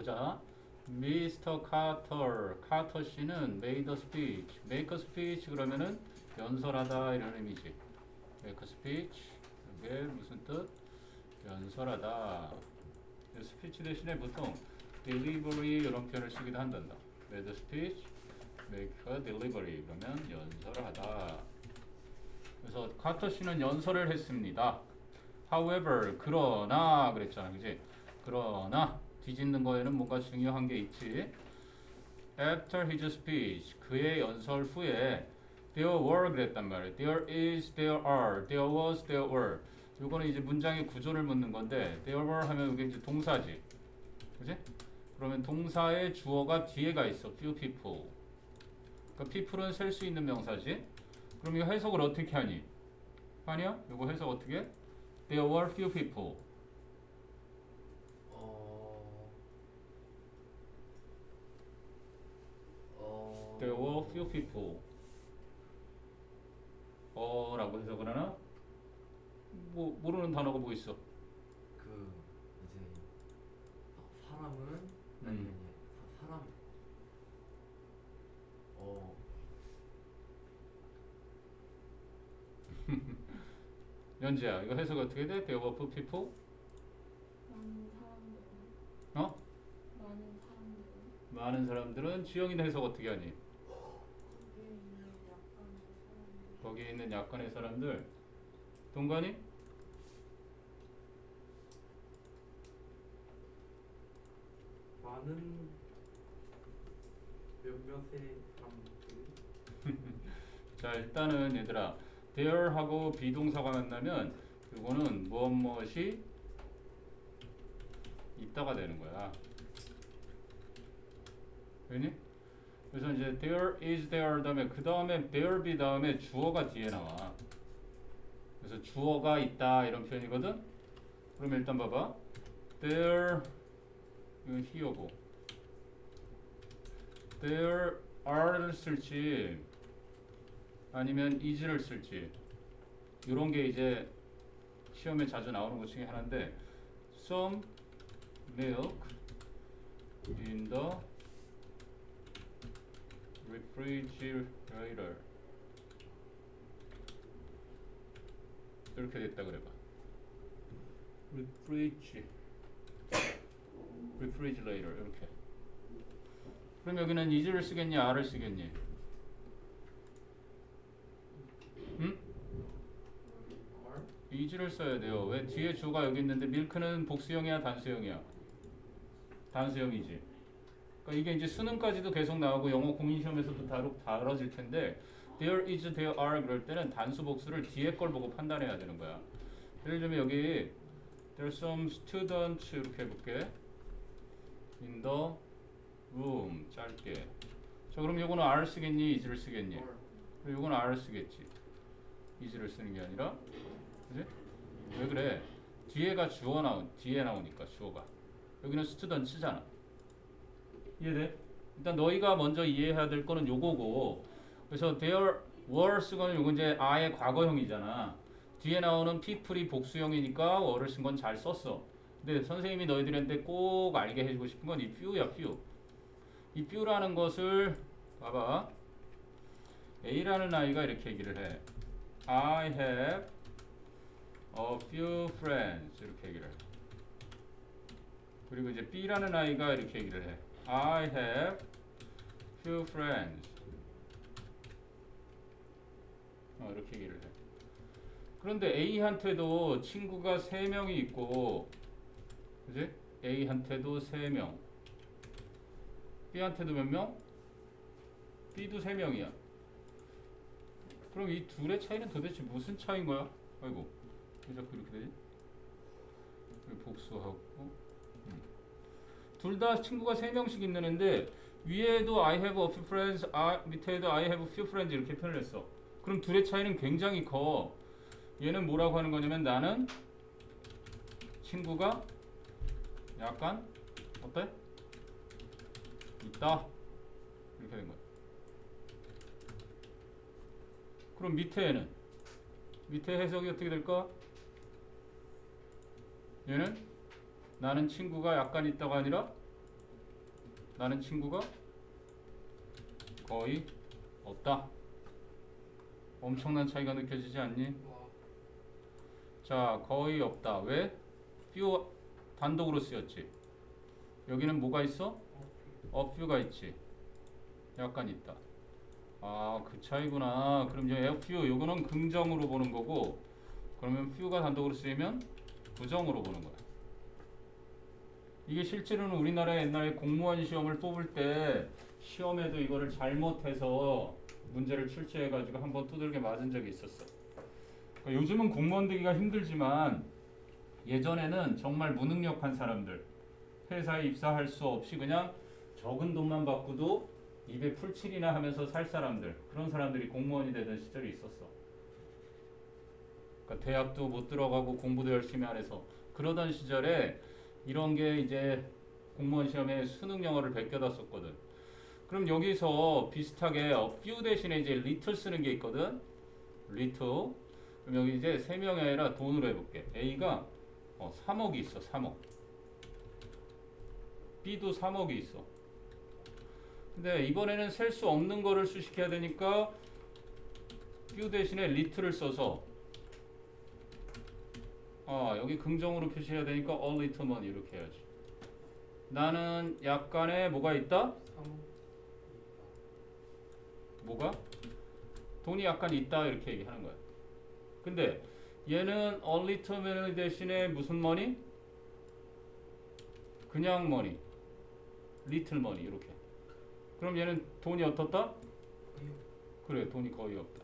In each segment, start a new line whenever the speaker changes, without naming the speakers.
보자. Mr. Carter, 카터 씨는 made a speech. make a speech 그러면은 연설하다 이런 의미지. make a speech. 이게 무슨 뜻? 연설하다. 스피치 대신에 보통 delivery 이런 표현을 쓰기도 한단다. made a speech, make a delivery 그러면 연설을 하다. 그래서 카터 씨는 연설을 했습니다. However, 그러나 그랬잖아, 그지? 그러나 뒤집는 거에는 뭔가 중요한 게 있지. After his speech, 그의 연설 후에 there were 그랬단 말이야. There is, there are, there was, there were. 요거는 이제 문장의 구조를 묻는 건데 there were 하면 이게 이제 동사지, 그지? 그러면 동사의 주어가 뒤에가 있어. few people. 그러니까 people은 셀 수 있는 명사지. 그럼 이거 해석을 어떻게 하니? 아니야? 이거 해석 어떻게 해? There were few people. There were few people. 라고 해석을 하나? 뭐 모르는 단어가 뭐 있어?
그 이제 사람은 아니 사람
연지야, 이거 해석 어떻게 돼? There were few people?
많은 사람들은
어?
많은 사람들은
많은 사람들은 지영이는 해석 어떻게 하니?
거기에 있는 약간의 사람들
거기에 있는 약간의 사람들. 동관이?
많은 몇몇의 사람들.
자, 일단은 얘들아, there 하고 비동사가 만나면 이거는 무엇이 있다가 되는 거야. 그니? 그래서 이제 there is there 다음에 그 다음에 there be 다음에 주어가 뒤에 나와. 그래서 주어가 있다 이런 표현이거든. 그럼 일단 봐봐. there 이건 here고 there are를 쓸지 아니면 is를 쓸지 이런 게 이제 시험에 자주 나오는 것 중에 하나인데 some milk in the refrigerator 이렇게 됐다 그래봐. refrigerator 이렇게. 그럼 여기는 is를 쓰겠니? are를 쓰겠니? 응? is를 써야 돼요. 왜? 뒤에 주어가 여기 있는데 milk는 복수형이야 단수형이야? 단수형이지. 그러니까 이게 이제 수능까지도 계속 나오고 영어 공인시험에서도 다뤄질 텐데 there is, there are 그럴 때는 단수 복수를 뒤에 걸 보고 판단해야 되는 거야. 예를 들면 여기 there's some students 이렇게 해볼게. in the room 짧게. 자 그럼 이거는 are 쓰겠니? is를 쓰겠니? 그럼 이거는 are 쓰겠지. is를 쓰는 게 아니라, 그지? 왜 그래? 뒤에가 뒤에 나오니까 주어가. 여기는 students잖아. 이해돼? 일단 너희가 먼저 이해해야 될 거는 요거고. 그래서 there were 쓰고는 요건 이제 are의 과거형이잖아. 뒤에 나오는 people이 복수형이니까 were를 쓴 건 잘 썼어. 근데 선생님이 너희들한테 꼭 알게 해주고 싶은 건 이 few야, few. 이 few라는 것을 봐봐. A라는 아이가 이렇게 얘기를 해. I have a few friends 이렇게 얘기를 해. 그리고 이제 B라는 아이가 이렇게 얘기를 해. I have few friends. 이렇게 얘기를 해. 그런데 A한테도 친구가 3명이 있고, 그지? A한테도 3명. B한테도 몇 명? B도 3명이야. 그럼 이 둘의 차이는 도대체 무슨 차이인 거야? 아이고, 왜 자꾸 이렇게 되지? 복수하고. 둘 다 친구가 3명씩 있는데 위에도 I have a few friends, 밑에도 I have a few friends 이렇게 표현을 했어. 그럼 둘의 차이는 굉장히 커. 얘는 뭐라고 하는 거냐면 나는 친구가 약간 어때? 있다. 이렇게 된 거야. 그럼 밑에 해석이 어떻게 될까? 얘는 나는 친구가 약간 있다가 아니라 나는 친구가 거의 없다. 엄청난 차이가 느껴지지 않니?
와.
자, 거의 없다. 왜? few 단독으로 쓰였지. 여기는 뭐가 있어? a few가 있지. 약간 있다. 아, 그 차이구나. 그럼 여기 a few 요거는 긍정으로 보는 거고, 그러면 few가 단독으로 쓰이면 부정으로 보는 거야. 이게 실제로는 우리나라 옛날에 공무원 시험을 뽑을 때 시험에도 이거를 잘못해서 문제를 출제해가지고 한번 두들겨 맞은 적이 있었어. 그러니까 요즘은 공무원 되기가 힘들지만 예전에는 정말 무능력한 사람들, 회사에 입사할 수 없이 그냥 적은 돈만 받고도 입에 풀칠이나 하면서 살 사람들, 그런 사람들이 공무원이 되던 시절이 있었어. 그러니까 대학도 못 들어가고 공부도 열심히 안 해서 그러던 시절에 이런 게 이제 공무원 시험에 수능 영어를 베껴다 썼거든. 그럼 여기서 비슷하게 few 대신에 이제 little 쓰는 게 있거든. little. 그럼 여기 이제 3명이 아니라 돈으로 해볼게. A가 3억이 있어. 3억. B도 3억이 있어. 근데 이번에는 셀 수 없는 거를 수식해야 되니까 few 대신에 little를 써서 여기 긍정으로 표시해야 되니까 a little money 이렇게 해야지. 나는 약간의 뭐가 있다? 뭐가? 돈이 약간 있다 이렇게 얘기하는 거야. 근데 얘는 a little money 대신에 무슨 money? 그냥 money, little money 이렇게. 그럼 얘는 돈이 어떻다? 그래, 돈이 거의 없다.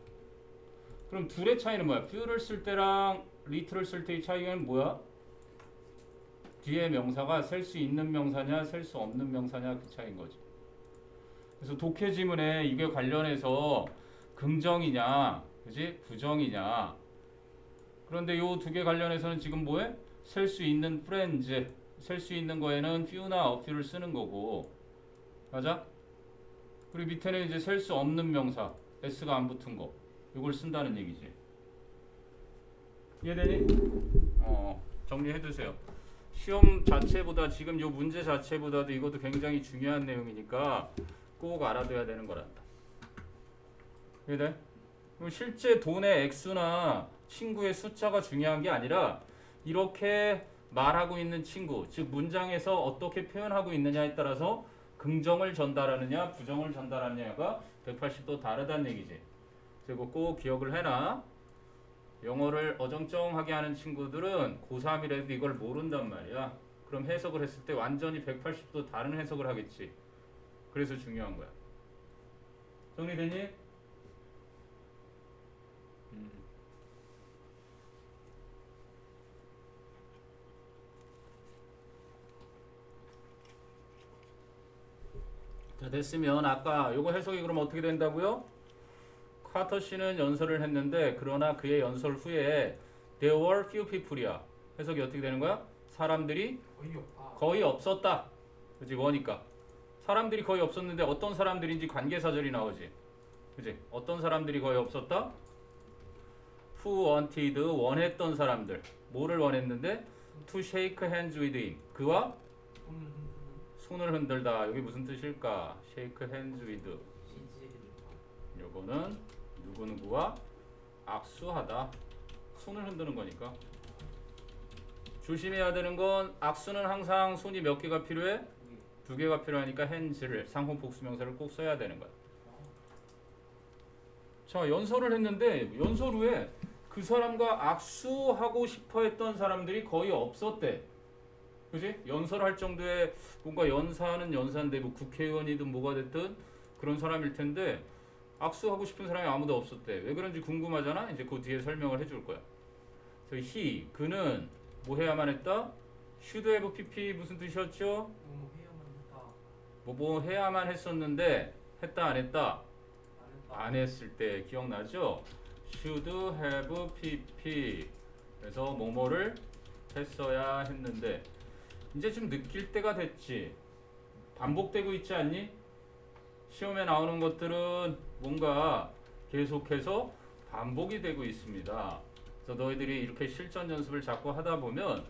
그럼 둘의 차이는 뭐야? few를 쓸 때랑 little를 쓸 때의 차이는 뭐야? 뒤에 명사가 셀 수 있는 명사냐, 셀 수 없는 명사냐 그 차이인 거지. 그래서 독해 지문에 이게 관련해서 긍정이냐, 그지? 부정이냐. 그런데 요 두 개 관련해서는 지금 뭐해? 셀 수 있는 friends, 셀 수 있는 거에는 few나 a few를 쓰는 거고, 맞아? 그리고 밑에는 이제 셀 수 없는 명사, s가 안 붙은 거, 이걸 쓴다는 얘기지. 이해되니? 정리해 두세요. 시험 자체보다 지금 요 문제 자체보다도 이것도 굉장히 중요한 내용이니까 꼭 알아둬야 되는 거란다. 이해돼? 그럼 실제 돈의 액수나 친구의 숫자가 중요한 게 아니라 이렇게 말하고 있는 친구, 즉 문장에서 어떻게 표현하고 있느냐에 따라서 긍정을 전달하느냐 부정을 전달하느냐가 180도 다르다는 얘기지. 그리고 꼭 기억을 해놔. 영어를 어정쩡하게 하는 친구들은 고3이라도 이걸 모른단 말이야. 그럼 해석을 했을 때 완전히 180도 다른 해석을 하겠지. 그래서 중요한 거야. 정리되니? 자, 됐으면 아까 요거 해석이 그럼 어떻게 된다고요? 카터 씨는 연설을 했는데 그러나 그의 연설 후에 there were few people이야. 해석이 어떻게 되는 거야? 사람들이 거의 없었다. 그치? 뭐니까 사람들이 거의 없었는데 어떤 사람들인지 관계사절이 나오지. 그치? 어떤 사람들이 거의 없었다? Who wanted, 원했던 사람들. 뭐를 원했는데? To shake hands with him. 그와 손을 흔들다. 여기 무슨 뜻일까? shake hands with. 요거는 누구누구와 악수하다. 손을 흔드는 거니까. 조심해야 되는 건 악수는 항상 손이 몇 개가 필요해? 2개가 필요하니까 hands를 상호 복수명사를 꼭 써야 되는 거야. 자, 연설을 했는데 연설 후에 그 사람과 악수하고 싶어 했던 사람들이 거의 없었대. 그지? 연설할 정도의 뭔가 연사는 연사인데 뭐 국회의원이든 뭐가 됐든 그런 사람일 텐데 악수하고 싶은 사람이 아무도 없었대. 왜 그런지 궁금하잖아? 이제 그 뒤에 설명을 해줄 거야. 그래서 he, 그는 뭐 해야만 했다? should have pp 무슨 뜻이었죠? 뭐 해야만 했었는데 했다 안 했다? 안 했을 때 기억나죠? should have pp 그래서 뭐뭐를 했어야 했는데 이제 좀 느낄 때가 됐지. 반복되고 있지 않니? 시험에 나오는 것들은 뭔가 계속해서 반복이 되고 있습니다. 그래서 너희들이 이렇게 실전 연습을 자꾸 하다 보면,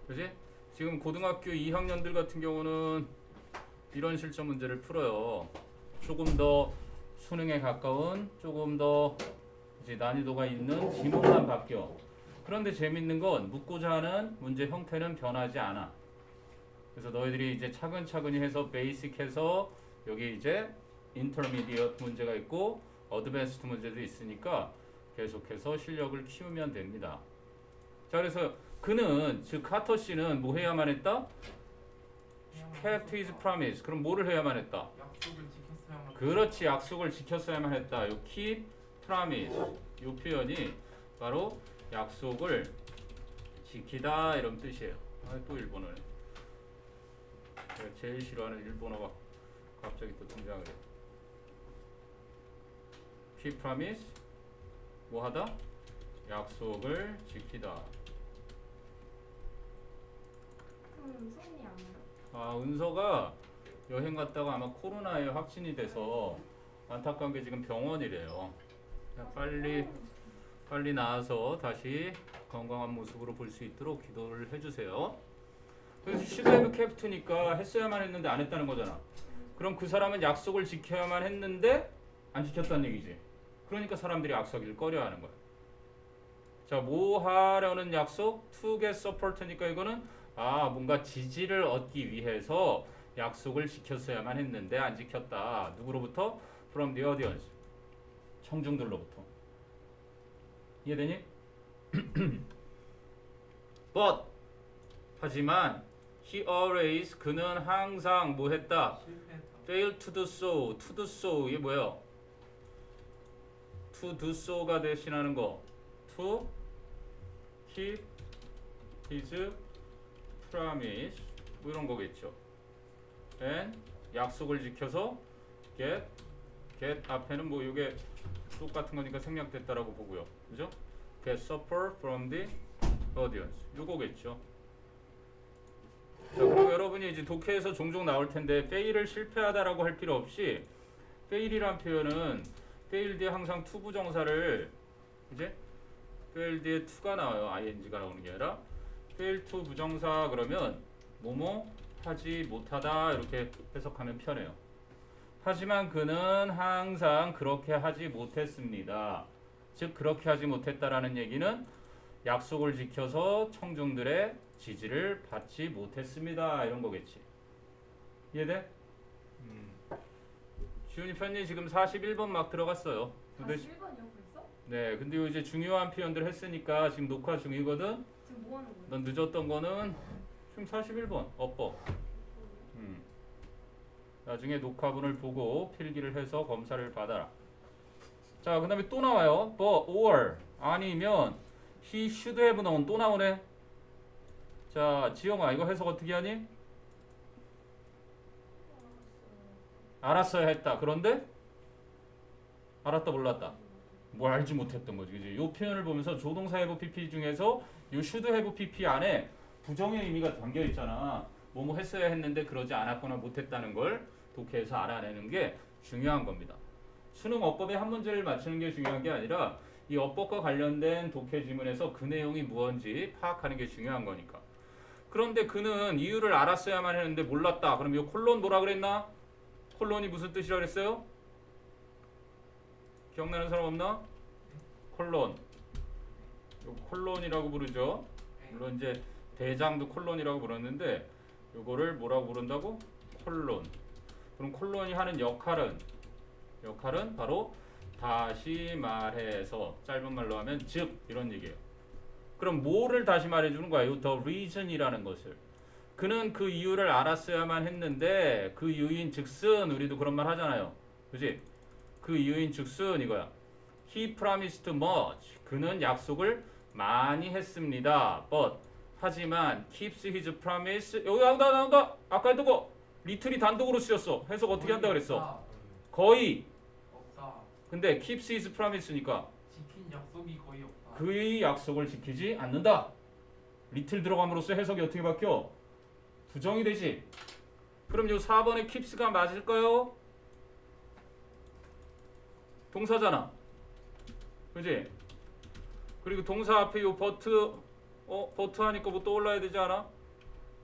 그지? 지금 고등학교 2학년들 같은 경우는 이런 실전 문제를 풀어요. 조금 더 수능에 가까운, 조금 더 이제 난이도가 있는 지문만 바뀌어. 그런데 재밌는 건 묻고자 하는 문제 형태는 변하지 않아. 그래서 너희들이 이제 차근차근히 해서 베이직해서 여기 이제 인터미디엇 문제가 있고 어드밴스드 문제도 있으니까 계속해서 실력을 키우면 됩니다. 자, 그래서 그는 즉 카터 씨는 뭐 해야만 했다? kept his promise. 그럼 뭐를 해야만 했다?
약속을 지켰어야만.
그렇지, 약속을 지켰어야만 했다. 요 keep promise 요 표현이 바로 약속을 지키다 이런 뜻이에요. 아, 또 일본어네. 제가 제일 싫어하는 일본어가 갑자기 또 등장을 해. keep promise 뭐 하다? 약속을 지키다.
그럼 손이 안 와요?
아, 은서가 여행 갔다가 아마 코로나에 확진이 돼서 안타까운 게 지금 병원이래요. 빨리 나아서 다시 건강한 모습으로 볼 수 있도록 기도를 해주세요. 그래서 시드헤브 캡트니까 했어야만 했는데 안 했다는 거잖아. 그럼 그 사람은 약속을 지켜야만 했는데 안 지켰다는 얘기지. 그러니까 사람들이 약속을 꺼려하는 거야. 자, 뭐 하려는 약속? To get support니까 이거는 뭔가 지지를 얻기 위해서 약속을 지켰어야만 했는데 안 지켰다. 누구로부터? From the audience. 청중들로부터. 이해되니? But 하지만 he always 그는 항상 뭐 했다?
실패했다.
fail to do so. to do so 이게 뭐예요? to do so가 대신하는 거. to keep his promise 뭐 이런 거겠죠. and 약속을 지켜서 get 앞에는 뭐 이게 똑같은 거니까 생략됐다라고 보고요. 그죠? get support from the audience 요거겠죠. 자, 그리고 여러분이 이제 독해에서 종종 나올 텐데 fail을 실패하다라고 할 필요 없이 fail이란 표현은 fail 뒤에 항상 to 부정사를 이제 fail 뒤에 to가 나와요. ing가 나오는 게 아니라 fail to 부정사 그러면 뭐뭐 하지 못하다 이렇게 해석하면 편해요. 하지만 그는 항상 그렇게 하지 못했습니다. 즉 그렇게 하지 못했다라는 얘기는 약속을 지켜서 청중들의 지지를 받지 못했습니다. 이런 거겠지. 이해돼? 지훈이 편님 지금 41번 막 들어갔어요. 도대체
41번이요 벌써?
네, 근데 이제 중요한 표현들 했으니까 지금 녹화 중이거든.
지금 뭐 하는 거예요?
넌 늦었던 거는 지금 41번 어법. 나중에 녹화본을 보고 필기를 해서 검사를 받아라. 자, 그 다음에 또 나와요. but or 아니면 he should have 나온 또 나오네. 자, 지영아 이거 해석 어떻게 하니? 알았어야 했다. 그런데 알았다 몰랐다. 뭘 알지 못했던 거지. 그지? 이 표현을 보면서 조동사 have pp 중에서 이 should have pp 안에 부정의 의미가 담겨 있잖아. 뭐뭐 했어야 했는데 그러지 않았거나 못했다는 걸 독해에서 알아내는 게 중요한 겁니다. 수능 어법의 한 문제를 맞추는 게 중요한 게 아니라 이 어법과 관련된 독해 지문에서 그 내용이 무언지 파악하는 게 중요한 거니까. 그런데 그는 이유를 알았어야만 했는데 몰랐다. 그럼 이 콜론 뭐라 그랬나? 콜론이 무슨 뜻이라 그랬어요? 기억나는 사람 없나? 콜론. 요 콜론이라고 부르죠. 물론 이제 대장도 콜론이라고 부르는데 요거를 뭐라고 부른다고? 콜론. 그럼 콜론이 하는 역할은 바로 다시 말해서 짧은 말로 하면 즉 이런 얘기예요. 그럼 뭐를 다시 말해주는 거야? 요 the reason이라는 것을. 그는 그 이유를 알았어야만 했는데 그 이유인 즉슨 우리도 그런 말 하잖아요. 그지? 그 이유인 즉슨 이거야. He promised much. 그는 약속을 많이 했습니다. But 하지만 keeps his promise. 여기 나온다. 아까 했던 거 리틀이 단독으로 쓰였어. 해석 어떻게 한다 그랬어? 거의.
없다.
근데 keeps his promise니까
지킨 약속이 거의 없다.
그의 약속을 지키지 않는다. 리틀 들어감으로써 해석이 어떻게 바뀌어? 부정이 되지. 그럼 요 4번의 keeps가 맞을까요? 동사잖아. 그지? 그리고 동사 앞에 요 but 하니까 뭐 떠올라야 되지 않아?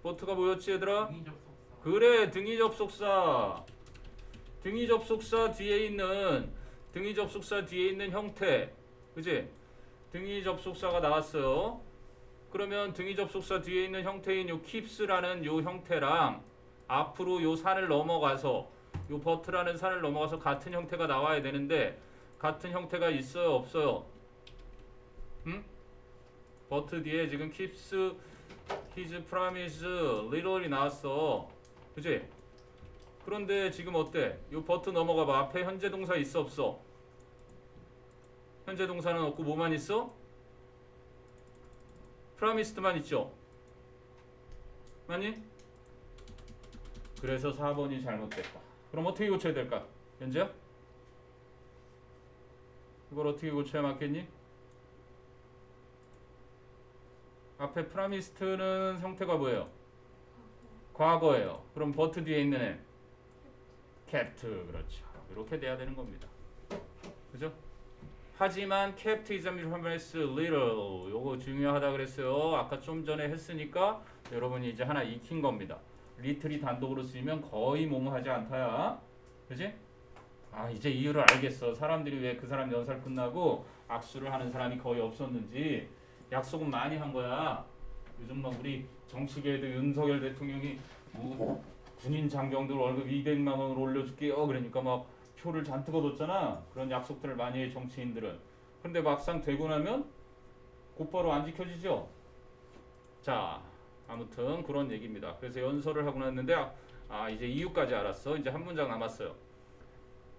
but가 뭐였지 얘들아?
동의 접속사.
그래, 등위 접속사. 등위 접속사 뒤에 있는 형태. 그지? 등위 접속사가 나왔어요. 그러면 등위 접속사 뒤에 있는 형태인 요 keeps라는 요 형태랑 앞으로 요 산을 넘어가서 요 but라는 산을 넘어가서 같은 형태가 나와야 되는데 같은 형태가 있어요, 없어요? 응? but 뒤에 지금 keeps his promise literally 나왔어. 그지? 그런데 지금 어때? 요 but 넘어가 봐. 앞에 현재 동사 있어, 없어? 현재 동사는 없고 뭐만 있어? promised만 있죠? 맞니? 그래서 4번이 잘못됐다. 그럼 어떻게 고쳐야 될까? 현재야? 이걸 어떻게 고쳐야 맞겠니? 앞에 promised는 형태가 뭐예요? 과거예요. 그럼 but 뒤에 있는 애 kept. 그렇죠. 이렇게 돼야 되는 겁니다. 그죠? 하지만 kept is a promise little. 요거 중요하다 그랬어요. 아까 좀 전에 했으니까 여러분이 이제 하나 익힌 겁니다. little이 단독으로 쓰이면 거의 뭐뭐 하지 않다야. 그지? 아, 이제 이유를 알겠어. 사람들이 왜 그 사람 연설 끝나고 악수를 하는 사람이 거의 없었는지. 약속은 많이 한 거야. 요즘 막 우리 정치계에도 윤석열 대통령이 뭐 군인 장병들 월급 200만 원을 올려줄게요. 그러니까 막 표를 잔뜩 얻었잖아. 그런 약속들을 많이 해 정치인들은. 그런데 막상 되고 나면 곧바로 안 지켜지죠. 자, 아무튼 그런 얘기입니다. 그래서 연설을 하고 났는데 이제 이유까지 알았어. 이제 한 문장 남았어요.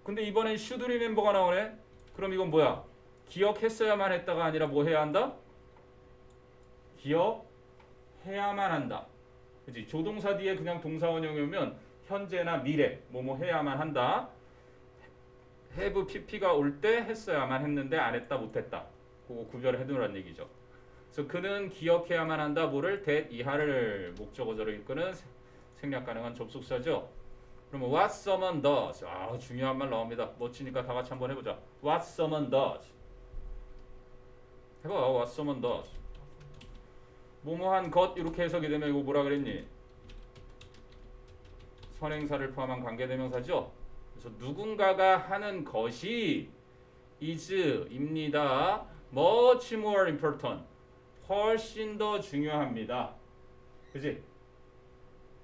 근데 이번엔 should remember가 나오네. 그럼 이건 뭐야? 기억했어야만 했다가 아니라 뭐 해야 한다? 기억해야만 한다. 그치? 조동사 뒤에 그냥 동사원형이 오면 현재나 미래 뭐뭐 해야만 한다. have pp가 올 때 했어야만 했는데 안 했다 못했다. 그거 구별해 두라는 얘기죠. 그래서 그는 기억해야만 한다. 뭐를? that 이하를 목적어조로 이끄는 생략 가능한 접속사죠. 그러면 what someone does. 중요한 말 나옵니다. 멋지니까 다 같이 한번 해보자. what someone does. 해봐. what someone does. 뭐뭐한 것 이렇게 해석이 되면 이거 뭐라 그랬니? 선행사를 포함한 관계대명사죠. 그래서 누군가가 하는 것이 is입니다. much more important. 훨씬 더 중요합니다. 그지?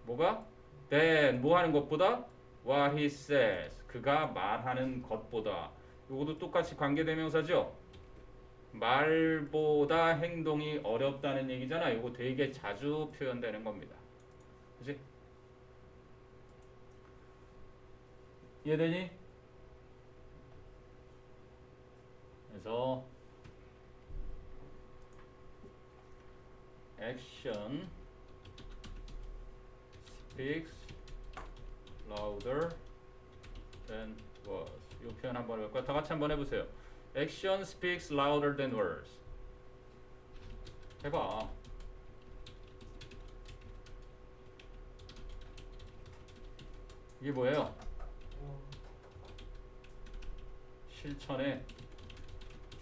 뭐가? than 뭐 하는 것보다? what he says. 그가 말하는 것보다. 이것도 똑같이 관계대명사죠. 말보다 행동이 어렵다는 얘기잖아. 이거 되게 자주 표현되는 겁니다. 그지? 이해되니? 그래서 action speaks louder than words. 이 표현 한번 해볼까요? 다 같이 한번 해보세요. Action speaks louder than words. 해봐. 이게 뭐예요? 실천의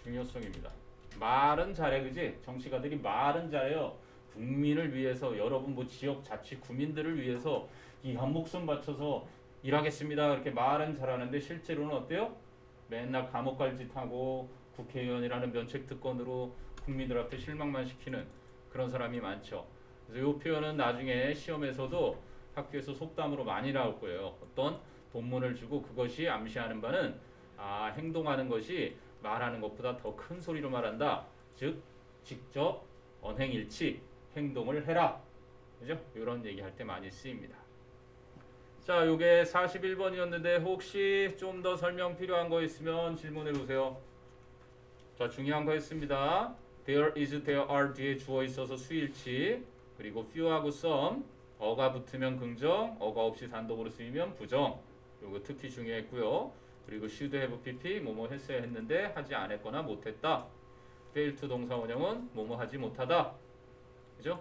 중요성입니다. 말은 잘해, 그지? 정치가들이 말은 잘해요. 국민을 위해서, 여러분 뭐 지역 자치 구민들을 위해서 이 한 목숨 바쳐서 일하겠습니다. 이렇게 말은 잘하는데 실제로는 어때요? 맨날 감옥 갈 짓 하고 국회의원이라는 면책 특권으로 국민들 앞에 실망만 시키는 그런 사람이 많죠. 그래서 이 표현은 나중에 시험에서도 학교에서 속담으로 많이 나올 거예요. 어떤 본문을 주고 그것이 암시하는 바는 행동하는 것이 말하는 것보다 더 큰 소리로 말한다. 즉 직접 언행일치 행동을 해라. 그죠? 이런 얘기할 때 많이 쓰입니다. 자, 요게 41번이었는데 혹시 좀 더 설명 필요한 거 있으면 질문해 보세요. 자, 중요한 거 했습니다. There is, there are 뒤에 주어 있어서 수일치. 그리고 few하고 some. 어가 붙으면 긍정, 어가 없이 단독으로 쓰이면 부정. 요거 특히 중요했고요. 그리고 should have pp 뭐뭐 했어야 했는데 하지 않았거나 못했다. fail to 동사 원형은 뭐뭐 하지 못하다. 그죠?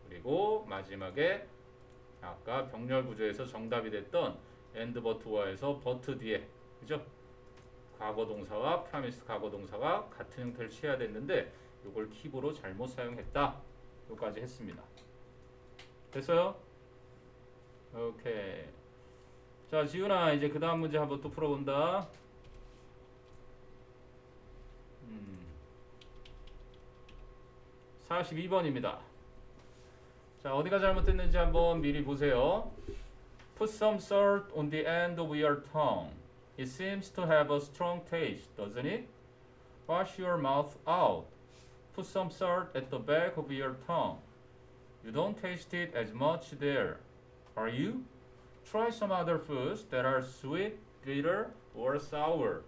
그리고 마지막에 아까 병렬 구조에서 정답이 됐던 and but와에서 but 뒤에, 그죠? 과거 동사와 promise 과거 동사가 같은 형태를 취해야 됐는데 이걸 킵으로 잘못 사용했다. 여기까지 했습니다. 됐어요? 오케이. 자, 지훈아, 이제 그 다음 문제 한번 또 풀어본다. 42번입니다. 자, 어디가 잘못됐는지 한번 미리 보세요. Put some salt on the end of your tongue. It seems to have a strong taste, doesn't it? Wash your mouth out. Put some salt at the back of your tongue. You don't taste it as much there, are you? Try some other foods that are sweet, bitter, or sour.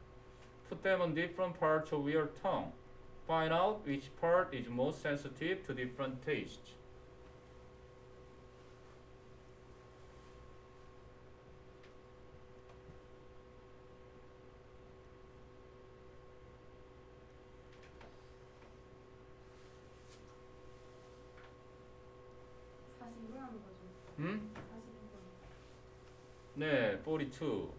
Put them on different parts of your tongue. Find out which part is most sensitive to different tastes.
다시 일어나는 거죠.
음?
다시 일어나.
네, 42.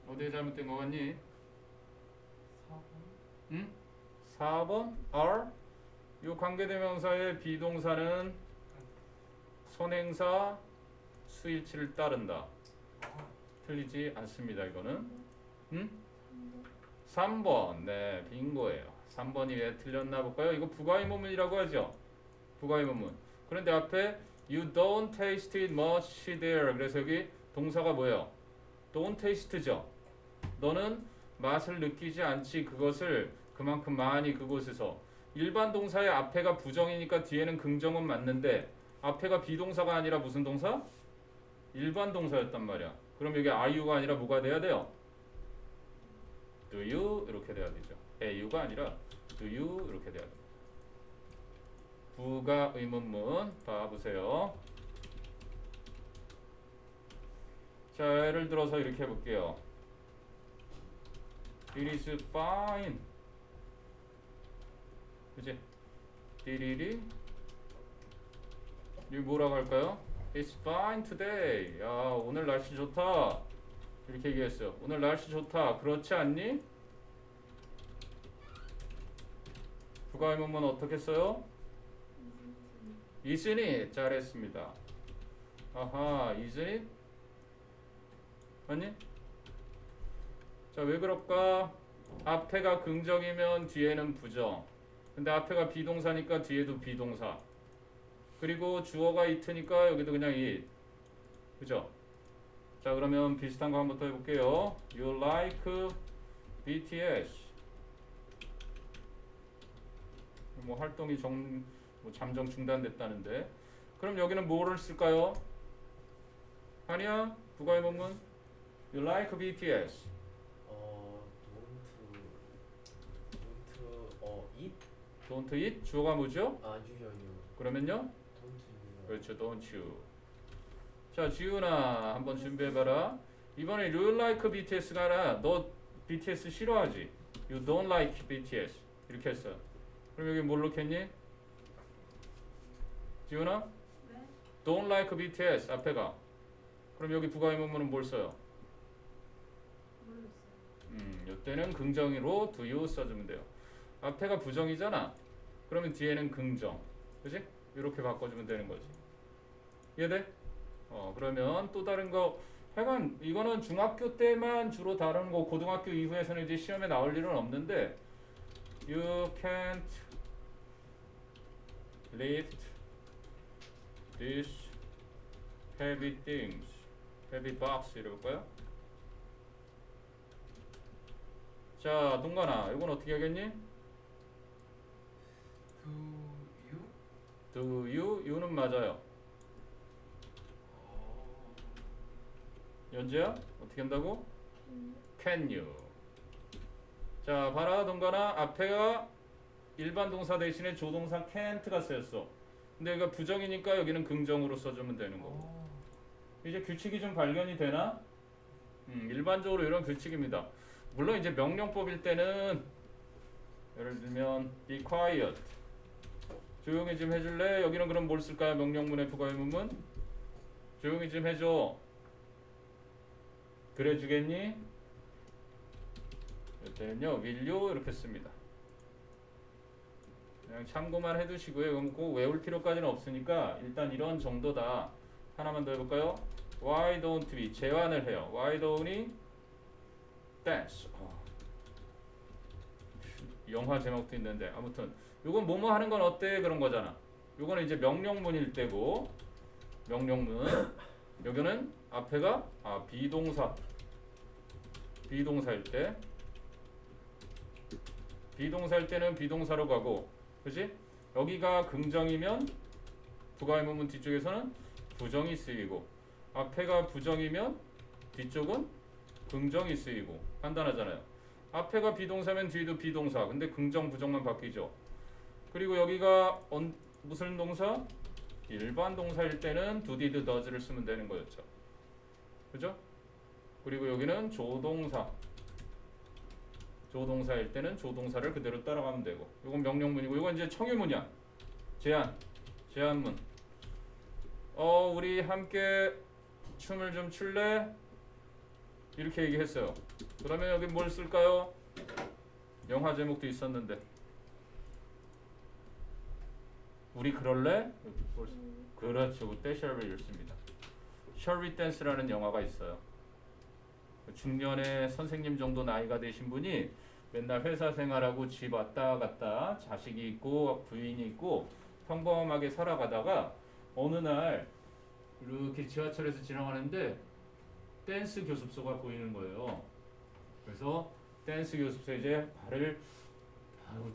어디에 잘못된 거 같니?
4번.
응? 4번 R. 요 관계대명사의 비동사는 선행사 수일치를 따른다.
아,
틀리지 않습니다. 이거는. 응? 3번. 네, 빙고예요. 3번이 왜 틀렸나 볼까요? 이거 부가의문문이라고 하죠. 부가의문문. 그런데 앞에 You don't taste it much there. 그래서 여기 동사가 뭐예요? Don't taste죠. 너는 맛을 느끼지 않지 그것을 그만큼 많이 그곳에서. 일반 동사의 앞에가 부정이니까 뒤에는 긍정은 맞는데 앞에가 비동사가 아니라 무슨 동사? 일반 동사였단 말이야. 그럼 여기 are you가 아니라 뭐가 돼야 돼요? Do you 이렇게 돼야 되죠. are you가 아니라 do you 이렇게 돼야 돼요. 부가 의문문 봐보세요. 자, 예를 들어서 이렇게 해볼게요. It is fine. 그치? 디리리 이거 뭐라고 할까요? It's fine today. 야, 오늘 날씨 좋다. 이렇게 얘기했어요. 오늘 날씨 좋다. 그렇지 않니? 부가의문문 어떻게 써요? Isn't it? 잘했습니다. 아하, isn't it? 맞니? 자, 왜 그럴까? 앞에가 긍정이면 뒤에는 부정. 근데 앞에가 비동사니까 뒤에도 비동사. 그리고 주어가 it니까 여기도 그냥 it. 그죠? 자, 그러면 비슷한 거 한번 더 해볼게요. You like BTS. 뭐 활동이 잠정 중단됐다는데. 그럼 여기는 뭐를 쓸까요? 아니야? 부가의문문. You like BTS.
eat?
Don't eat. 주어가 뭐죠?
유효.
그러면요?
don't
그렇죠. Don't you. 자, 지훈아 한번 준비해봐라. 이번에 You like BTS가 아니라 너 BTS 싫어하지? You don't like BTS. 이렇게 했어. 그럼 여기 뭘 넣겠니? 지훈아?
네?
Don't like BTS 앞에가. 그럼 여기 부가의문문은 뭘 써요?
모르겠어요.
이때는 긍정으로 do you 써주면 돼요. 앞에가 부정이잖아. 그러면 뒤에는 긍정. 그지? 이렇게 바꿔주면 되는 거지. 이해돼? 그러면 또 다른 거 하여간 이거는 중학교 때만 주로 다루는 거 고등학교 이후에서는 이제 시험에 나올 일은 없는데 You can't lift these heavy things. heavy box 이래볼까요? 자, 동관아, 이건 어떻게 하겠니?
Do you?
Do you? you는 맞아요. 연재야? 어떻게 한다고? Can you? 자, 봐라, 동관아. 앞에가 일반 동사 대신에 조동사 can't가 쓰였어. 근데 여기가 부정이니까 여기는 긍정으로 써주면 되는 거고. 이제 규칙이 좀 발견이 되나? 일반적으로 이런 규칙입니다. 물론 이제 명령법일 때는 예를 들면 be quiet. 조용히 좀 해줄래? 여기는 그럼 뭘 쓸까요? 명령문의 부가의문문? 조용히 좀 해줘. 그래 주겠니? 이때는요 will you 이렇게 씁니다. 그냥 참고만 해두시고요. 그럼 꼭 외울 필요까지는 없으니까 일단 이런 정도다. 하나만 더 해볼까요? Why don't we 제안을 해요. Why don't we dance? 영화 제목도 있는데 아무튼 요건 뭐뭐 하는 건 어때 그런 거잖아. 요거는 이제 명령문일 때고 명령문 여기는 앞에가 비동사일 때 비동사일 때는 비동사로 가고 그지? 여기가 긍정이면 부가의문문 뒤쪽에서는 부정이 쓰이고 앞에가 부정이면 뒤쪽은 긍정이 쓰이고 간단하잖아요. 앞에가 비동사면 뒤도 비동사. 근데 긍정 부정만 바뀌죠. 그리고 여기가 무슨 동사? 일반 동사일 때는 do, did, does를 쓰면 되는 거였죠. 그죠? 그리고 여기는 조동사. 조동사일 때는 조동사를 그대로 따라가면 되고. 이건 명령문이고 이건 이제 청유문이야. 제안문. 우리 함께 춤을 좀 출래? 이렇게 얘기했어요. 그러면 여기 뭘 쓸까요? 영화 제목도 있었는데. 우리 그럴래? 그렇죠. 그때 shall we 씁니다. Shall we dance라는 영화가 있어요. 중년의 선생님 정도 나이가 되신 분이 맨날 회사 생활하고 집 왔다 갔다 자식이 있고 부인이 있고 평범하게 살아가다가 어느 날 이렇게 지하철에서 지나가는데 댄스 교습소가 보이는 거예요. 그래서 댄스 교습소에 이제 발을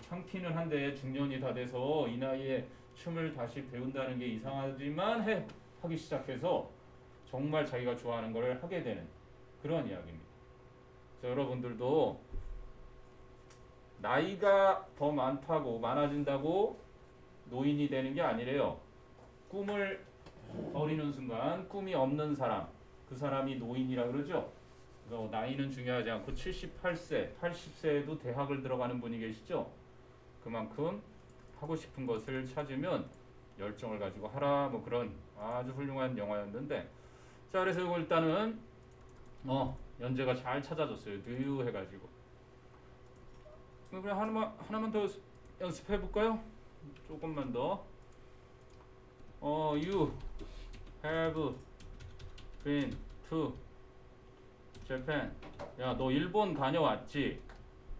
창피는 한데 중년이 다 돼서 이 나이에 춤을 다시 배운다는 게 이상하지만 하기 시작해서 정말 자기가 좋아하는 걸 하게 되는 그런 이야기입니다. 그래서 여러분들도 나이가 더 많아진다고 노인이 되는 게 아니래요. 꿈을 버리는 순간 꿈이 없는 사람, 그 사람이 노인이라 그러죠. 그래서 나이는 중요하지 않고 78세, 80세에도 대학을 들어가는 분이 계시죠. 그만큼 하고 싶은 것을 찾으면 열정을 가지고 하라 뭐 그런 아주 훌륭한 영화였는데 자 그래서 이거 일단은 연재가 잘 찾아줬어요. 뉴 해가지고 그럼 하나만 더 연습해 볼까요? 조금만 더. You have been to Japan. 야, 너 일본 다녀왔지?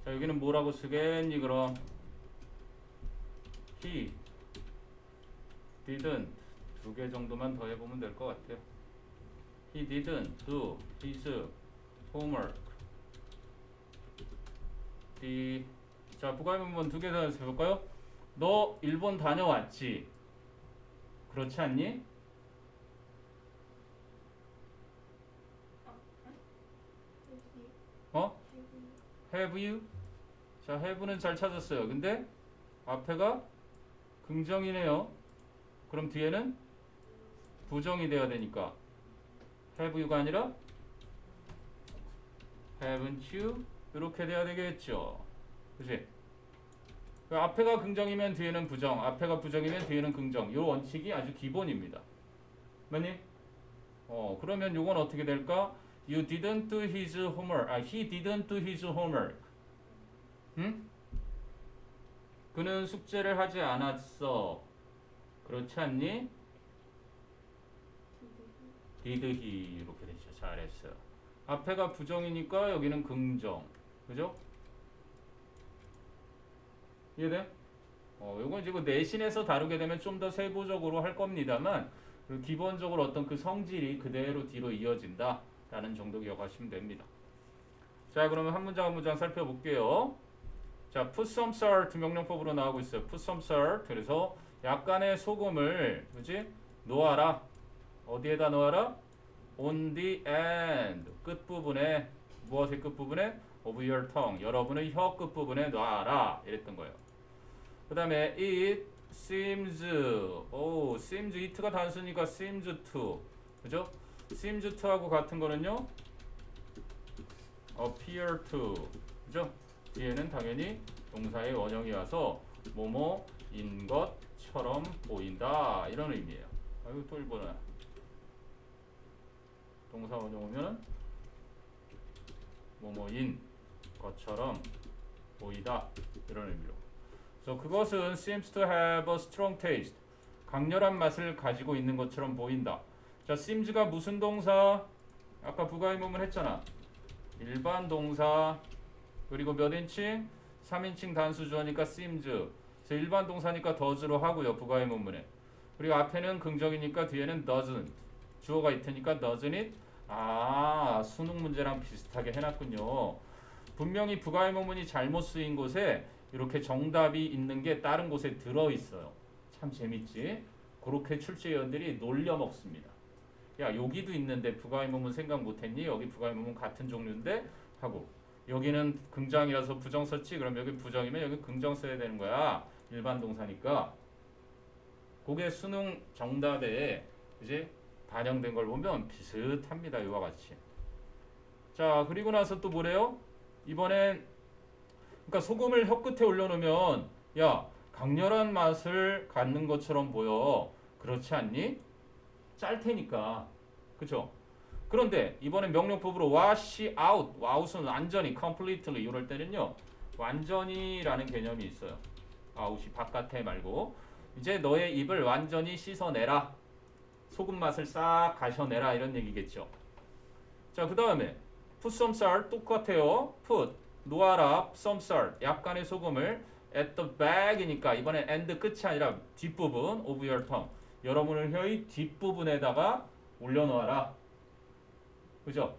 자, 여기는 뭐라고 쓰겠니 그럼? He didn't. 두 개 정도만 더 해보면 될 것 같아요. He didn't do his homework. 자, 부가의문문 두 개 더 해볼까요? 너 일본 다녀왔지? 그렇지 않니? Have you? 자, have는 잘 찾았어요. 근데 앞에가 긍정이네요. 그럼 뒤에는 부정이 돼야 되니까 have you가 아니라 haven't you? 이렇게 돼야 되겠죠. 그치? 앞에가 긍정이면 뒤에는 부정, 앞에가 부정이면 뒤에는 긍정. 이 원칙이 아주 기본입니다. 맞니? 그러면 요건 어떻게 될까? You didn't do his homework. He didn't do his homework. 응? 그는 숙제를 하지 않았어. 그렇지 않니? Did he 이렇게 되죠. 잘했어요. 앞에가 부정이니까 여기는 긍정. 그죠? 이해돼? 요건 지금 내신에서 다루게 되면 좀 더 세부적으로 할 겁니다만 기본적으로 어떤 그 성질이 그대로 뒤로 이어진다 라는 정도 기억하시면 됩니다. 자, 그러면 한 문장 한 문장 살펴볼게요. 자, put some salt 명령법으로 나오고 있어요. put some salt. 그래서 약간의 소금을 그지? 놓아라. 어디에다 놓아라? on the end. 끝부분에 무엇의 끝부분에? of your tongue. 여러분의 혀 끝부분에 놔라. 이랬던 거예요. 그 다음에 it seems. seems it가 단수니까 seems to. 그죠? seems to하고 같은 거는요. appear to. 그죠? 뒤에는 당연히 동사의 원형이 와서 뭐뭐인 것처럼 보인다. 이런 의미예요. 아이고 또 일본어야. 동사 원형 오면 뭐뭐인 것처럼 보이다 이런 의미로. 그래서 그것은 seems to have a strong taste. 강렬한 맛을 가지고 있는 것처럼 보인다. 자, seems가 무슨 동사? 아까 부가의문문 했잖아. 일반 동사. 그리고 몇 인칭? 3인칭 단수 주어니까 seems. 그래서 일반 동사니까 does로 하고요. 부가의문문에. 그리고 앞에는 긍정이니까 뒤에는 doesn't. 주어가 있으니까 doesn't it? 아, 수능 문제랑 비슷하게 해놨군요. 분명히 부가의문문이 잘못 쓰인 곳에 이렇게 정답이 있는 게 다른 곳에 들어있어요. 참 재밌지? 그렇게 출제위원들이 놀려 먹습니다. 야, 여기도 있는데 부가의문문 생각 못했니? 여기 부가의문문 같은 종류인데? 하고 여기는 긍정이라서 부정 썼지? 그럼 여기 부정이면 여기 긍정 써야 되는 거야. 일반 동사니까. 그게 수능 정답에 이제 반영된 걸 보면 비슷합니다. 이와 같이. 자, 그리고 나서 또 뭐래요? 이번엔 그러니까 소금을 혀 끝에 올려놓으면 야, 강렬한 맛을 갖는 것처럼 보여. 그렇지 않니? 짤 테니까. 그쵸? 그런데 이번엔 명령법으로 wash out. out은 완전히 completely 이럴 때는요. 완전히라는 개념이 있어요. out이 바깥에 말고 이제 너의 입을 완전히 씻어내라. 소금 맛을 싹 가셔내라 이런 얘기겠죠. 자, 그 다음에 put some salt 똑같아요. put 놓아라 some salt 약간의 소금을 at the back이니까 이번엔 end 끝이 아니라 뒷부분 of your tongue 여러분의 혀의 뒷부분에다가 올려놓아라. 그죠?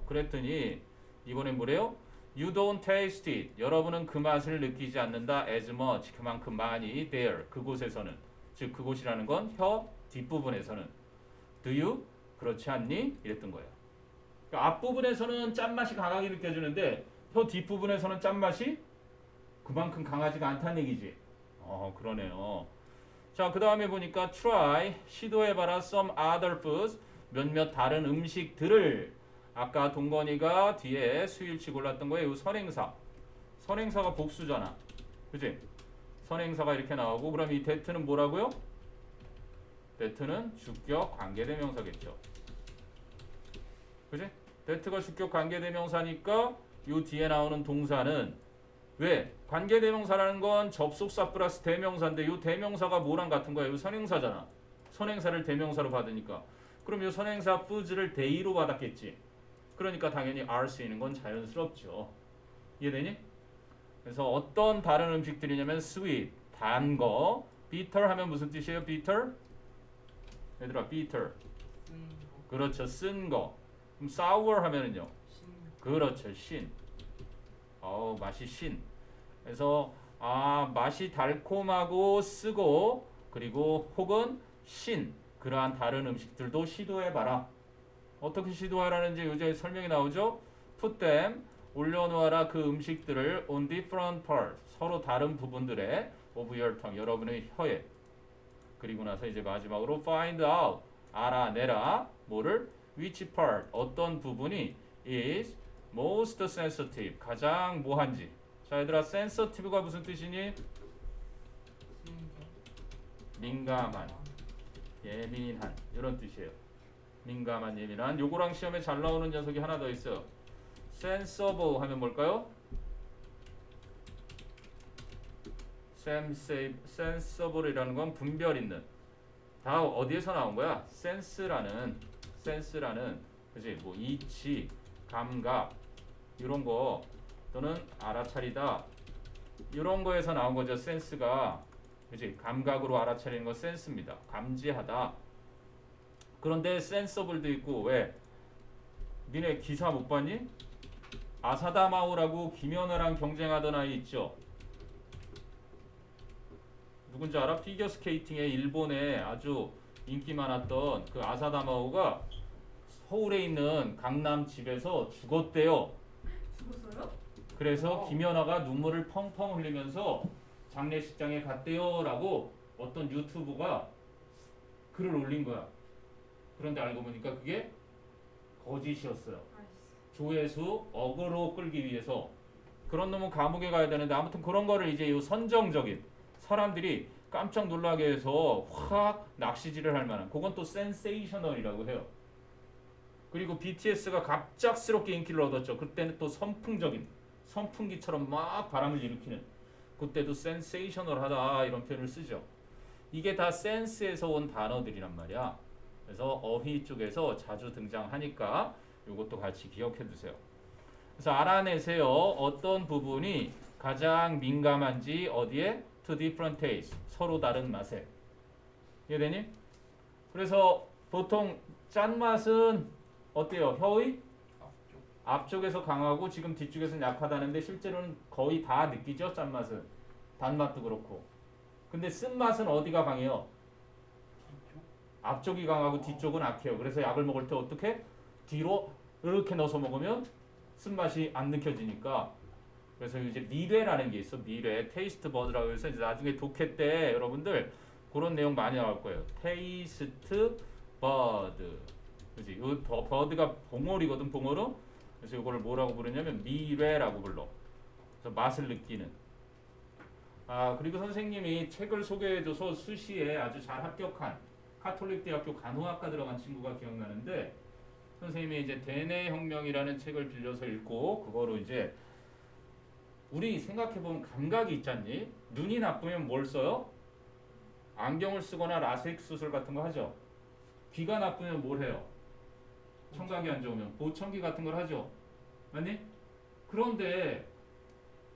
그랬더니 이번엔 뭐래요? You don't taste it. 여러분은 그 맛을 느끼지 않는다. as much 그만큼 많이 there 그곳에서는 즉 그곳이라는 건 혀 뒷부분에서는 do you? 그렇지 않니? 이랬던 거예요. 그러니까 앞부분에서는 짠맛이 강하게 느껴지는데 혀 뒷부분에서는 짠맛이 그만큼 강하지가 않다는 얘기지. 그러네요. 자, 그 다음에 보니까 try 시도해봐라 some other foods 몇몇 다른 음식들을 아까 동건이가 뒤에 수일치 골랐던 거예요. 이 선행사가 복수잖아. 그치? 선행사가 이렇게 나오고 그럼 이 that는 뭐라고요? that는 주격 관계대명사겠죠. 그치? that가 주격 관계대명사니까 요 뒤에 나오는 동사는 왜? 관계대명사라는 건 접속사 플러스 대명사인데 요 대명사가 뭐랑 같은 거야? 요 선행사잖아. 선행사를 대명사로 받으니까. 그럼 요 선행사 foods를 대의로 받았겠지. 그러니까 당연히 are 쓰이는 건 자연스럽죠. 이해되니? 그래서 어떤 다른 음식들이냐면 sweet, 단 거. bitter 하면 무슨 뜻이에요? bitter? 얘들아, bitter. 그렇죠. 쓴 거. 그럼 sour 하면은요? 그렇죠. 신. 맛이 신. 그래서 맛이 달콤하고 쓰고 그리고 혹은 신. 그러한 다른 음식들도 시도해봐라. 어떻게 시도하라는지 요새 설명이 나오죠? Put them, 올려놓아라 그 음식들을 on different parts, 서로 다른 부분들의 of your tongue, 여러분의 혀에. 그리고 나서 이제 마지막으로 find out, 알아내라. 뭐를? which part, 어떤 부분이 is most sensitive, 가장 뭐한지. 자, 얘들아, sensitive가 무슨 뜻이니? 민감한, 예민한 이런 뜻이에요. 민감한, 예민한. 요거랑 시험에 잘 나오는 녀석이 하나 더 있어요. sensible 하면 뭘까요? sensible이라는 건 분별 있는. 다 어디에서 나온 거야? sense라는 그지? 뭐 이치, 감각 이런 거 또는 알아차리다 이런 거에서 나온 거죠. 센스가. 그지? 감각으로 알아차리는 거 센스입니다. 감지하다. 그런데 sensible도 있고 왜? 니네 기사 못 봤니? 아사다마오라고 김연아랑 경쟁하던 아이 있죠? 누군지 알아? 피겨스케이팅의 일본에 아주 인기 많았던 그 아사다마오가 서울에 있는 강남 집에서 죽었대요.
죽었어요?
그래서 김연아가 눈물을 펑펑 흘리면서 장례식장에 갔대요 라고 어떤 유튜브가 글을 올린 거야. 그런데 알고 보니까 그게 거짓이었어요. 조회수 억으로 끌기 위해서. 그런 놈은 감옥에 가야 되는데 아무튼 그런 거를 이제 요 선정적인 사람들이 깜짝 놀라게 해서 확 낚시질을 할 만한 그건 또 센세이셔널이라고 해요. 그리고 BTS가 갑작스럽게 인기를 얻었죠. 그때는 또 선풍기처럼 막 바람을 일으키는, 그때도 센세이셔널하다 이런 표현을 쓰죠. 이게 다 센스에서 온 단어들이란 말이야. 그래서 어휘 쪽에서 자주 등장하니까 이것도 같이 기억해 두세요. 그래서 알아내세요. 어떤 부분이 가장 민감한지. 어디에? To different taste. 서로 다른 맛에. 이해되니? 그래서 보통 짠맛은 어때요? 혀의
앞쪽.
앞쪽에서 강하고 지금 뒤쪽에서는 약하다는데 실제로는 거의 다 느끼죠? 짠맛은. 단맛도 그렇고. 근데 쓴맛은 어디가 강해요?
뒤쪽.
앞쪽이 강하고 뒤쪽은 약해요. 그래서 약을 먹을 때 어떻게? 뒤로 이렇게 넣어서 먹으면 쓴맛이 안 느껴지니까. 그래서 이제 미뢰라는 게 있어. 미뢰, 테이스트 버드라고 해서 이제 나중에 독해 때 여러분들 그런 내용 많이 나올 거예요. 테이스트 버드. 그지? 이 버드가 봉어리거든, 봉어로. 그래서 이거를 뭐라고 부르냐면 미뢰라고 불러. 그래서 맛을 느끼는. 아, 그리고 선생님이 책을 소개해줘서 수시에 아주 잘 합격한 카톨릭 대학교 간호학과 들어간 친구가 기억나는데, 선생님이 이제 대내혁명이라는 책을 빌려서 읽고 그거로 이제 우리 생각해보면 감각이 있잖니? 눈이 나쁘면 뭘 써요? 안경을 쓰거나 라섹 수술 같은 거 하죠. 귀가 나쁘면 뭘 해요? 청각이 안 좋으면 보청기 같은 걸 하죠. 맞니? 그런데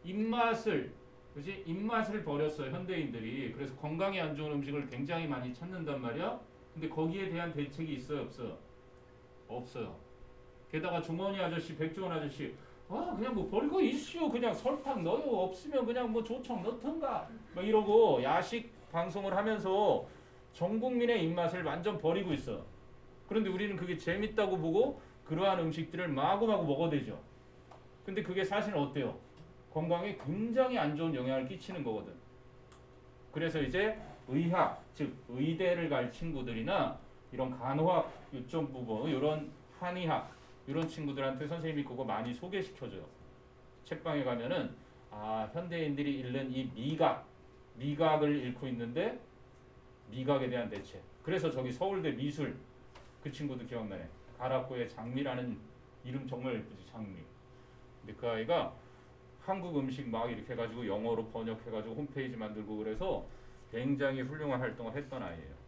입맛을, 그지? 입맛을 버렸어요, 현대인들이. 그래서 건강에 안 좋은 음식을 굉장히 많이 찾는단 말이야. 근데 거기에 대한 대책이 있어요, 없어요? 없어요. 게다가 주머니 아저씨, 백종원 아저씨, 아 그냥 뭐 버리고 이슈, 그냥 설탕 넣어요, 없으면 그냥 뭐 조청 넣던가 막 이러고 야식 방송을 하면서 전 국민의 입맛을 완전 버리고 있어. 그런데 우리는 그게 재밌다고 보고 그러한 음식들을 마구마구 먹어대죠. 근데 그게 사실은 어때요? 건강에 굉장히 안 좋은 영향을 끼치는 거거든. 그래서 이제 의학, 즉 의대를 갈 친구들이나 이런 간호학 요점 부분, 이런 한의학 이런 친구들한테 선생님이 그거 많이 소개시켜줘요. 책방에 가면은 아, 현대인들이 잃는 이 미각을 잃고 있는데 미각에 대한 대책. 그래서 저기 서울대 미술 그 친구도 기억나네. 가락구의 장미라는 이름 정말 예쁘지, 장미. 근데 그 아이가 한국 음식 막 이렇게 해가지고 영어로 번역해가지고 홈페이지 만들고 그래서 굉장히 훌륭한 활동을 했던 아이예요.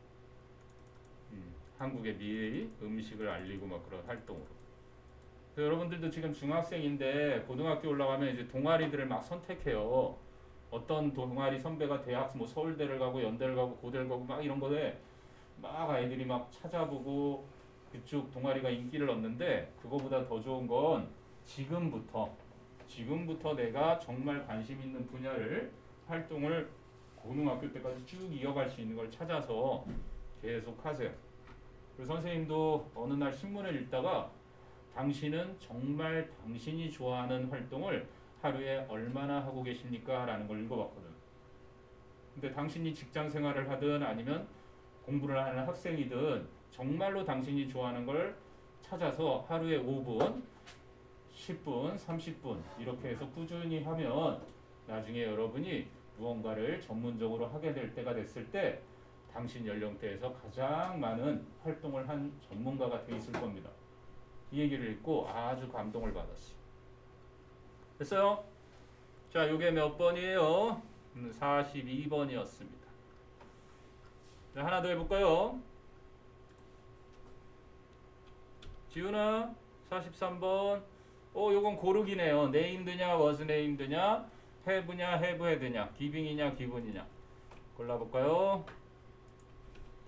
한국의 미의 음식을 알리고 막 그런 활동으로. 그래서 여러분들도 지금 중학생인데 고등학교 올라가면 이제 동아리들을 막 선택해요. 어떤 동아리 선배가 대학 뭐 서울대를 가고 연대를 가고 고대를 가고 막 이런 거에 막 아이들이 막 찾아보고 그쪽 동아리가 인기를 얻는데, 그거보다 더 좋은 건 지금부터 내가 정말 관심 있는 분야를 활동을 고등학교 때까지 쭉 이어갈 수 있는 걸 찾아서 계속 하세요. 그래서 선생님도 어느 날 신문을 읽다가 당신은 정말 당신이 좋아하는 활동을 하루에 얼마나 하고 계십니까? 라는 걸 읽어봤거든. 근데 당신이 직장 생활을 하든 아니면 공부를 하는 학생이든 정말로 당신이 좋아하는 걸 찾아서 하루에 5분, 10분, 30분 이렇게 해서 꾸준히 하면 나중에 여러분이 무언가를 전문적으로 하게 될 때가 됐을 때 당신 연령대에서 가장 많은 활동을 한 전문가가 돼 있을 겁니다. 이 얘기를 읽고 아주 감동을 받았어요. 됐어요? 자, 요게 몇 번이에요? 42번이었습니다. 자, 하나 더 해볼까요? 지훈아, 43번. 요건 고르기네요. 네임드냐, was named냐, have냐, have had냐, giving이냐, given이냐. 골라볼까요?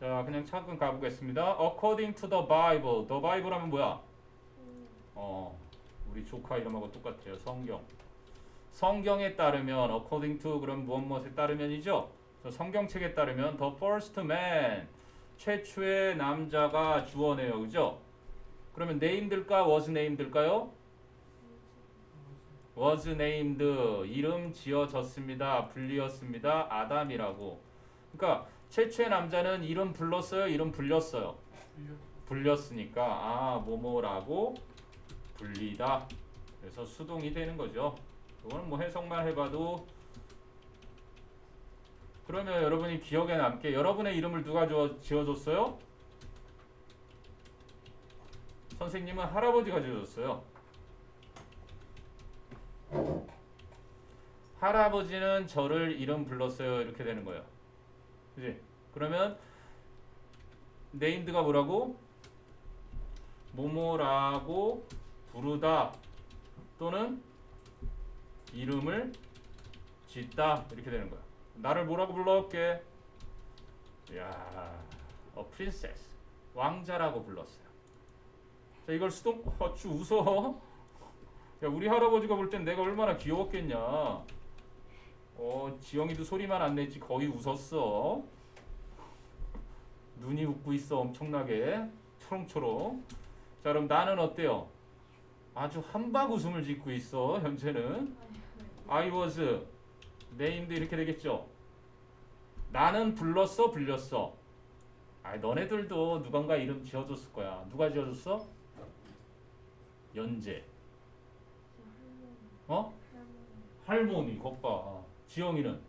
자, 그냥 차근 가보겠습니다. According to the Bible. The Bible 하면 뭐야? 우리 조카 이름하고 똑같아요. 성경에 따르면 according to 그럼 무엇에 따르면이죠. 성경책에 따르면 the first man, 최초의 남자가 주어네요. 그죠? 그러면 named일까 was named일까요? was named, 이름 지어졌습니다. 불리었습니다. 아담이라고. 그러니까 최초의 남자는 이름 불렀어요? 이름 불렸어요? 불렸으니까 아, 뭐뭐라고 불리다. 그래서 수동이 되는 거죠. 이거는 뭐 해석만 해봐도. 그러면 여러분이 기억에 남게 여러분의 이름을 누가 지어줬어요? 선생님은 할아버지가 지어줬어요. 할아버지는 저를 이름 불렀어요. 이렇게 되는 거예요. 그지? 그러면 네임드가 뭐라고? 뭐뭐라고 부르다 또는 이름을 짓다 이렇게 되는 거야. 나를 뭐라고 불러올게? 야, princess 왕자라고 불렀어요. 자, 이걸 수동 어쭈 웃어? 야, 우리 할아버지가 볼 땐 내가 얼마나 귀여웠겠냐. 지영이도 소리만 안 냈지 거의 웃었어. 눈이 웃고 있어 엄청나게 초롱초롱. 자, 그럼 나는 어때요? 아주 한박 웃음을 짓고 있어 현재는. I was named 이렇게 되겠죠. 나는 불렀어 불렸어. 너네들도 누군가 이름 지어줬을 거야. 누가 지어줬어? 연재. 할머니. 거봐. 지영이는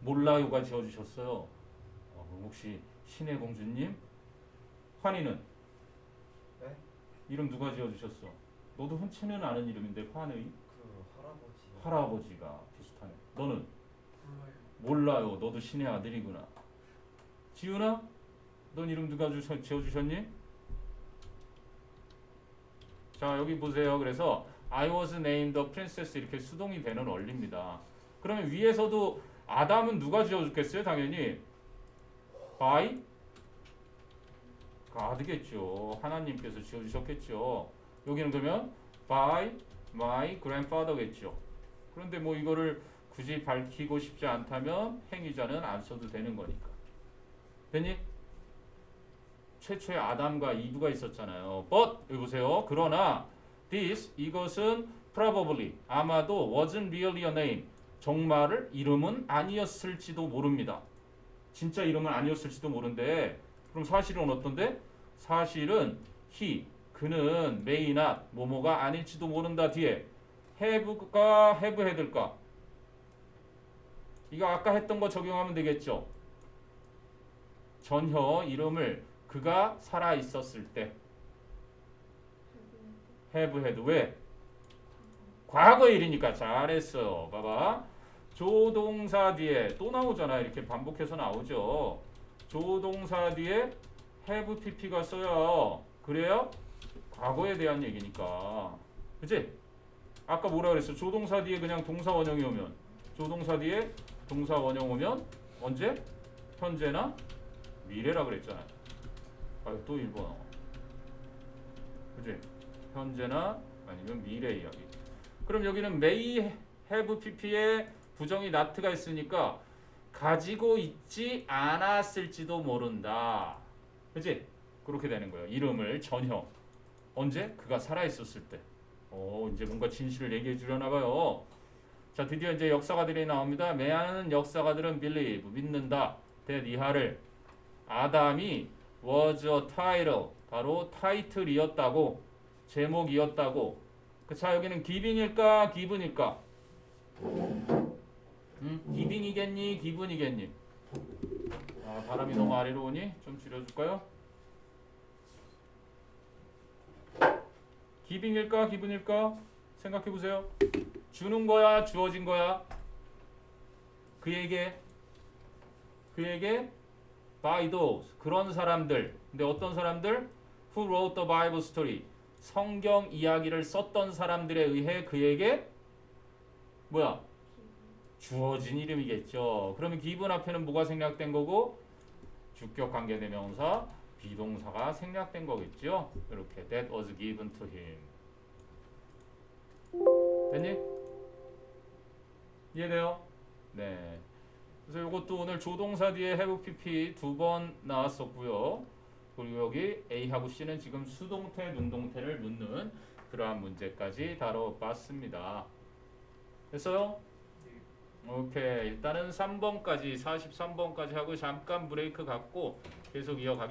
몰라요가 지어주셨어요. 그럼 혹시 신의 공주님? 환희는?
네?
이름 누가 지어주셨어? 너도 흔치는 않은 이름인데 환희?
그 할아버지.
할아버지가 비슷하네. 너는?
몰라요.
몰라요. 너도 신의 아들이구나. 지훈아? 넌 이름 누가 지어주셨니? 자, 여기 보세요. 그래서 I was named a princess 이렇게 수동이 되는 원리입니다. 그러면 위에서도 아담은 누가 지어줬겠어요? 당연히 by God겠죠. 하나님께서 지어주셨겠죠. 여기는 그러면 by my grandfather겠죠. 그런데 뭐 이거를 굳이 밝히고 싶지 않다면 행위자는 안 써도 되는 거니까. 됐니? 최초의 아담과 이브가 있었잖아요. But 여기 보세요. 그러나 this 이것은 probably 아마도 wasn't really a name 정말을 이름은 아니었을지도 모릅니다. 진짜 이름은 아니었을지도 모른데 그럼 사실은 어떤데? 사실은 he 그는 may not 뭐뭐가 아닐지도 모른다 뒤에 have가 have had일까? 이거 아까 했던 거 적용하면 되겠죠. 전혀 이름을 그가 살아 있었을 때 have had 왜? 과거 일이니까 잘했어요. 봐봐. 조동사 뒤에 또 나오잖아. 이렇게 반복해서 나오죠. 조동사 뒤에 have pp가 써요. 그래요? 과거에 대한 얘기니까. 그치? 아까 뭐라 그랬어? 조동사 뒤에 그냥 동사 원형이 오면 조동사 뒤에 동사 원형 오면 언제? 현재나 미래라 그랬잖아. 또 1번. 그치? 현재나 아니면 미래 이야기. 그럼 여기는 may have pp에 부정이 not가 있으니까 가지고 있지 않았을지도 모른다. 그치? 그렇게 되는 거예요. 이름을 전혀. 언제? 그가 살아있었을 때. 이제 뭔가 진실을 얘기해 주려나 봐요. 자, 드디어 이제 역사가들이 나옵니다. 많은 역사가들은 believe, 믿는다. that 이하를 아담이 was a title, 바로 타이틀이었다고, 제목이었다고. 자, 여기는 giving일까, given일까? giving이겠니, given이겠니? 바람이 너무 아래로 오니 좀 줄여줄까요? giving일까, given일까? 생각해 보세요. 주는 거야, 주어진 거야? 그에게 by those 그런 사람들. 근데 어떤 사람들? Who wrote the Bible story? 성경 이야기를 썼던 사람들에 의해 그에게 뭐야? 주어진 이름이겠죠. 그러면 given 앞에는 뭐가 생략된 거고? 주격 관계대명사 비동사가 생략된 거겠죠. 이렇게 that was given to him. 됐니? 이해돼요? 네. 그래서 이것도 오늘 조동사 뒤에 have pp 2번 나왔었고요. 그리고 여기 A하고 C는 지금 수동태, 능동태를 묻는 그러한 문제까지 다뤄봤습니다. 됐어요? 오케이. 일단은 3번까지 43번까지 하고 잠깐 브레이크 갖고 계속 이어가겠습니다.